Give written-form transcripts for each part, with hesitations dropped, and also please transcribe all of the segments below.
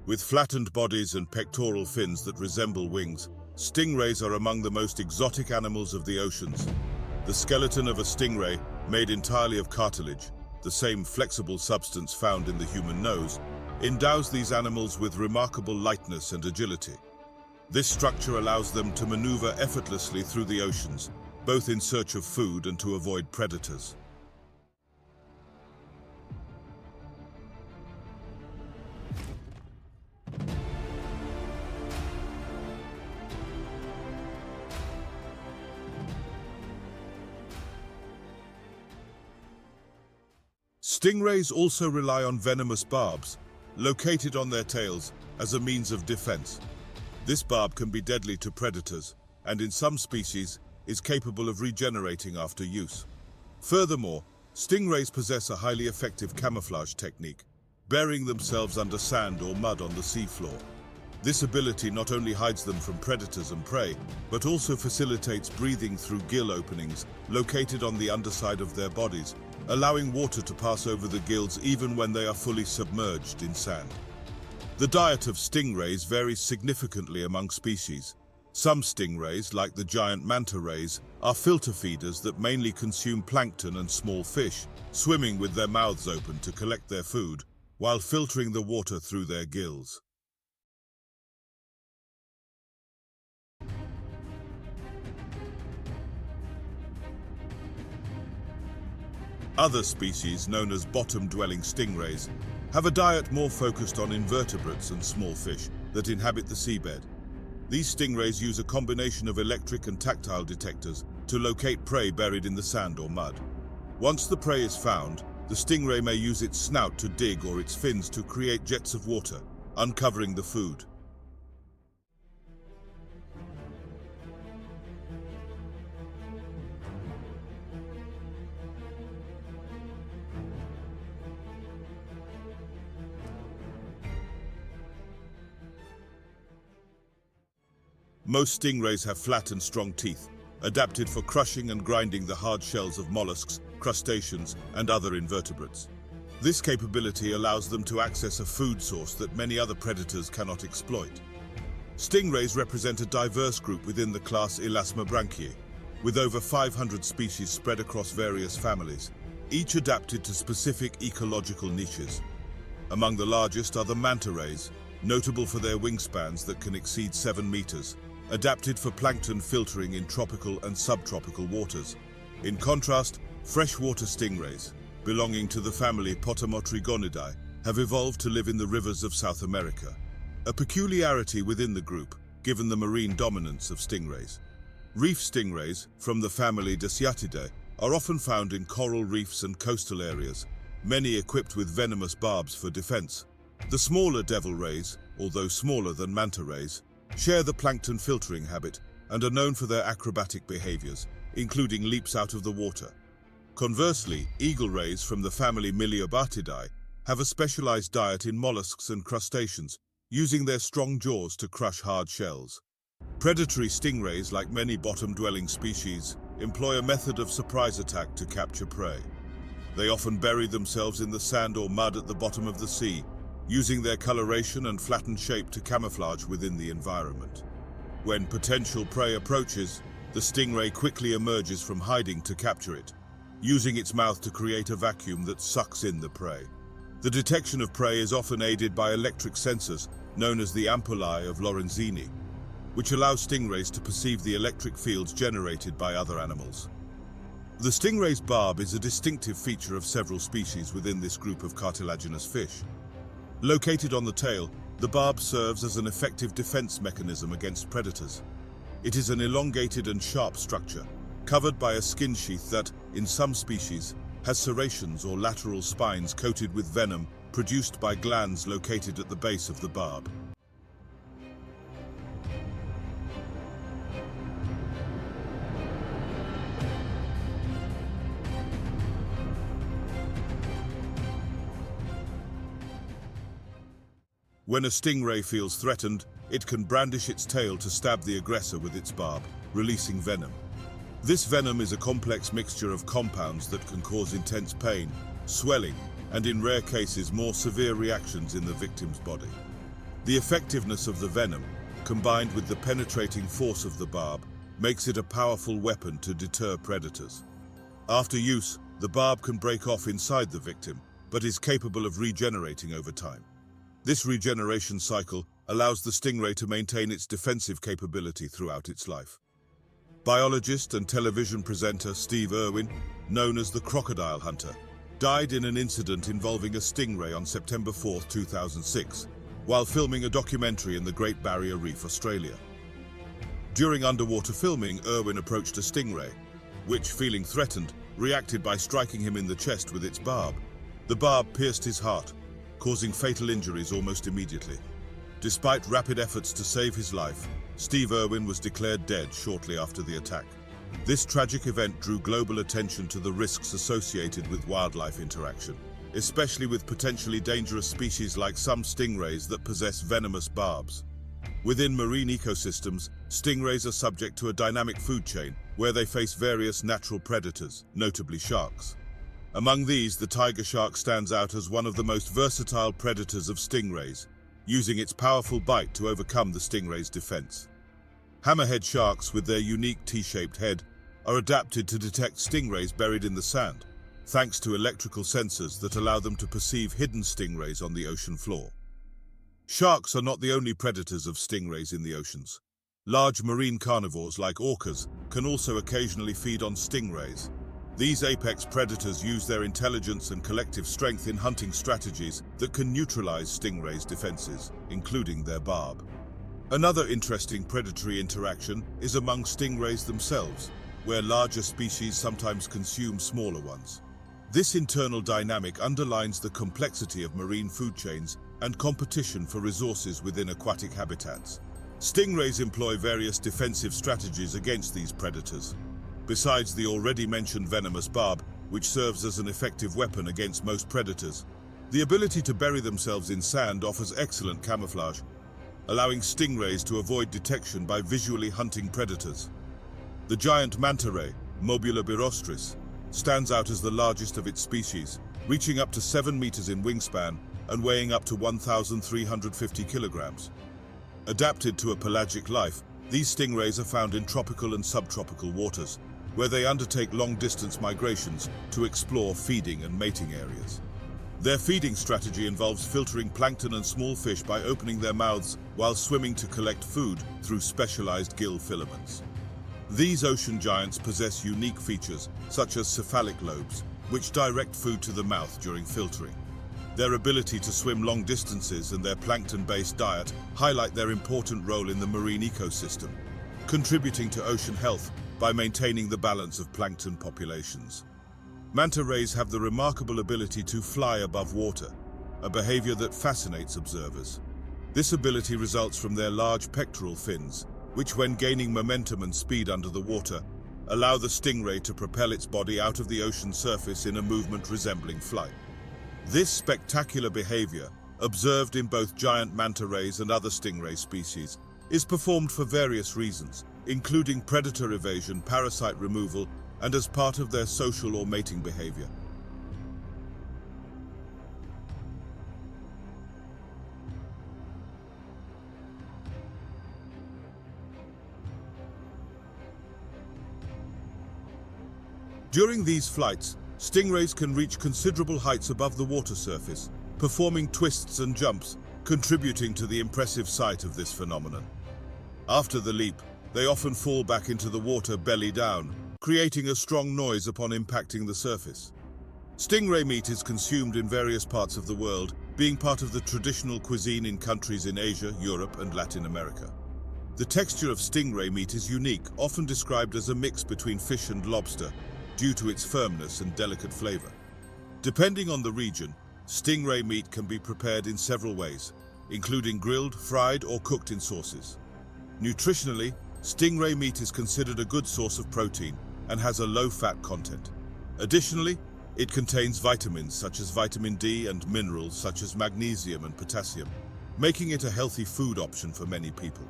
With flattened bodies and pectoral fins that resemble wings, stingrays are among the most exotic animals of the oceans. The skeleton of a stingray, made entirely of cartilage, the same flexible substance found in the human nose, endows these animals with remarkable lightness and agility. This structure allows them to maneuver effortlessly through the oceans, both in search of food and to avoid predators. Stingrays also rely on venomous barbs, located on their tails, as a means of defense. This barb can be deadly to predators, and in some species is capable of regenerating after use. Furthermore, stingrays possess a highly effective camouflage technique, burying themselves under sand or mud on the seafloor. This ability not only hides them from predators and prey, but also facilitates breathing through gill openings located on the underside of their bodies, allowing water to pass over the gills even when they are fully submerged in sand. The diet of stingrays varies significantly among species. Some stingrays, like the giant manta rays, are filter feeders that mainly consume plankton and small fish, swimming with their mouths open to collect their food, while filtering the water through their gills. Other species, known as bottom-dwelling stingrays, have a diet more focused on invertebrates and small fish that inhabit the seabed. These stingrays use a combination of electric and tactile detectors to locate prey buried in the sand or mud. Once the prey is found, the stingray may use its snout to dig or its fins to create jets of water, uncovering the food. Most stingrays have flat and strong teeth, adapted for crushing and grinding the hard shells of mollusks, crustaceans, and other invertebrates. This capability allows them to access a food source that many other predators cannot exploit. Stingrays represent a diverse group within the class Elasmobranchiae, with over 500 species spread across various families, each adapted to specific ecological niches. Among the largest are the manta rays, notable for their wingspans that can exceed 7 meters, adapted for plankton filtering in tropical and subtropical waters. In contrast, freshwater stingrays, belonging to the family Potamotrygonidea, have evolved to live in the rivers of South America, a peculiarity within the group, given the marine dominance of stingrays. Reef stingrays, from the family Dasciatidae, are often found in coral reefs and coastal areas, many equipped with venomous barbs for defense. The smaller devil rays, although smaller than manta rays, share the plankton filtering habit and are known for their acrobatic behaviors, including leaps out of the water. Conversely, eagle rays from the family Miliobatidae have a specialized diet in mollusks and crustaceans, using their strong jaws to crush hard shells. Predatory stingrays, like many bottom-dwelling species, employ a method of surprise attack to capture prey. They often bury themselves in the sand or mud at the bottom of the sea, using their coloration and flattened shape to camouflage within the environment. When potential prey approaches, the stingray quickly emerges from hiding to capture it, using its mouth to create a vacuum that sucks in the prey. The detection of prey is often aided by electric sensors, known as the ampullae of Lorenzini, which allows stingrays to perceive the electric fields generated by other animals. The stingray's barb is a distinctive feature of several species within this group of cartilaginous fish. Located on the tail, the barb serves as an effective defense mechanism against predators. It is an elongated and sharp structure, covered by a skin sheath that, in some species, has serrations or lateral spines coated with venom produced by glands located at the base of the barb. When a stingray feels threatened, it can brandish its tail to stab the aggressor with its barb, releasing venom. This venom is a complex mixture of compounds that can cause intense pain, swelling, and in rare cases more severe reactions in the victim's body. The effectiveness of the venom, combined with the penetrating force of the barb, makes it a powerful weapon to deter predators. After use, the barb can break off inside the victim, but is capable of regenerating over time. This regeneration cycle allows the stingray to maintain its defensive capability throughout its life. Biologist and television presenter Steve Irwin, known as the Crocodile Hunter, died in an incident involving a stingray on September 4, 2006, while filming a documentary in the Great Barrier Reef, Australia. During underwater filming, Irwin approached a stingray, which, feeling threatened, reacted by striking him in the chest with its barb. The barb pierced his heart, causing fatal injuries almost immediately. Despite rapid efforts to save his life, Steve Irwin was declared dead shortly after the attack. This tragic event drew global attention to the risks associated with wildlife interaction, especially with potentially dangerous species like some stingrays that possess venomous barbs. Within marine ecosystems, stingrays are subject to a dynamic food chain where they face various natural predators, notably sharks. Among these, the tiger shark stands out as one of the most versatile predators of stingrays, using its powerful bite to overcome the stingray's defense. Hammerhead sharks, with their unique T-shaped head, are adapted to detect stingrays buried in the sand, thanks to electrical sensors that allow them to perceive hidden stingrays on the ocean floor. Sharks are not the only predators of stingrays in the oceans. Large marine carnivores like orcas can also occasionally feed on stingrays. These apex predators use their intelligence and collective strength in hunting strategies that can neutralize stingrays' defenses, including their barb. Another interesting predatory interaction is among stingrays themselves, where larger species sometimes consume smaller ones. This internal dynamic underlines the complexity of marine food chains and competition for resources within aquatic habitats. Stingrays employ various defensive strategies against these predators. Besides the already mentioned venomous barb, which serves as an effective weapon against most predators, the ability to bury themselves in sand offers excellent camouflage, allowing stingrays to avoid detection by visually hunting predators. The giant manta ray, Mobula birostris, stands out as the largest of its species, reaching up to 7 meters in wingspan and weighing up to 1,350 kilograms. Adapted to a pelagic life, these stingrays are found in tropical and subtropical waters, where they undertake long-distance migrations to explore feeding and mating areas. Their feeding strategy involves filtering plankton and small fish by opening their mouths while swimming to collect food through specialized gill filaments. These ocean giants possess unique features, such as cephalic lobes, which direct food to the mouth during filtering. Their ability to swim long distances and their plankton-based diet highlight their important role in the marine ecosystem, contributing to ocean health by maintaining the balance of plankton populations. Manta rays have the remarkable ability to fly above water, a behavior that fascinates observers. This ability results from their large pectoral fins, which, when gaining momentum and speed under the water, allow the stingray to propel its body out of the ocean surface in a movement resembling flight. This spectacular behavior, observed in both giant manta rays and other stingray species, is performed for various reasons, including predator evasion, parasite removal, and as part of their social or mating behavior. During these flights, stingrays can reach considerable heights above the water surface, performing twists and jumps, contributing to the impressive sight of this phenomenon. After the leap, they often fall back into the water belly down, creating a strong noise upon impacting the surface. Stingray meat is consumed in various parts of the world, being part of the traditional cuisine in countries in Asia, Europe, and Latin America. The texture of stingray meat is unique, often described as a mix between fish and lobster, due to its firmness and delicate flavor. Depending on the region, stingray meat can be prepared in several ways, including grilled, fried, or cooked in sauces. Nutritionally, stingray meat is considered a good source of protein and has a low fat content. Additionally, it contains vitamins such as vitamin D and minerals such as magnesium and potassium, making it a healthy food option for many people.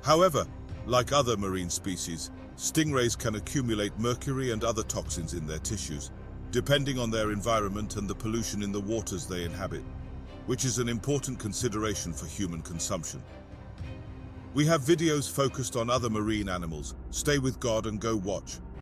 However, like other marine species, stingrays can accumulate mercury and other toxins in their tissues, depending on their environment and the pollution in the waters they inhabit. which is an important consideration for human consumption. We have videos focused on other marine animals. Stay with God and go watch.